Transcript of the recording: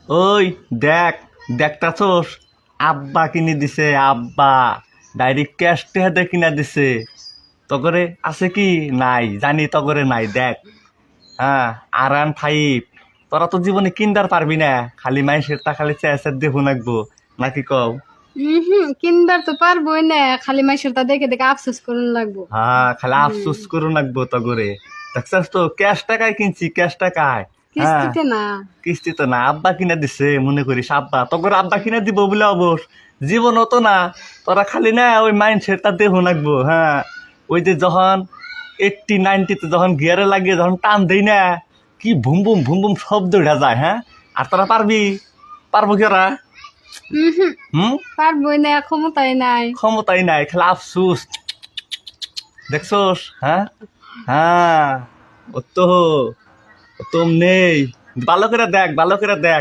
ওই দেখ দেখতাছোস, আব্বা কিনে দিছে, আব্বা ডাইরেক্ট ক্যাশ টেহাতে কিনা দিছে। তগরে আছে কি নাই জানি, তগরে নাই দেখ। হ্যাঁ, R15 তোরা তো জীবনে কিনবার পারবি না, খালি মাইসের তা খালি চেয়ার দেখুন লাগবো নাকি কও? কিনবার তো পারবোই না, খালি মাইসের তা দেখে দেখে আফসোস করুন লাগবো। হ্যাঁ, খালি আফসোস করুন লাগবো তগরে। দেখছাস তো ক্যাশ টাকায় কিনছি, ক্যাশ টাকায়। হ্যাঁ, কিস্তিতে না। কিস্তি তো না, আব্বা কিনা দিছে মনে করিস। আব্বা তগর আব্বা কিনা দিব বলে অবস জীবন হতো না। তোরা খালি না ওই মাইন্ড সেটটা দেখুন লাগবো। হ্যাঁ, ওই যে যখন 80-90-তে যখন গিয়ারে লাগিয়ে যখন টান দেই না, কি ভুম ভুম ভুম ভুম শব্দ উঠা যায়। হ্যাঁ, আর তোরা পারবি? পারবো কি ওরা? পারবোই না, ক্ষমতাই নাই। ক্ষমতাই নাই, খালি আফসুস। দেখছোস? হ্যাঁ হ্যাঁ, ও তো নেই। ভালো করে দেখ, ভালো করে দেখ।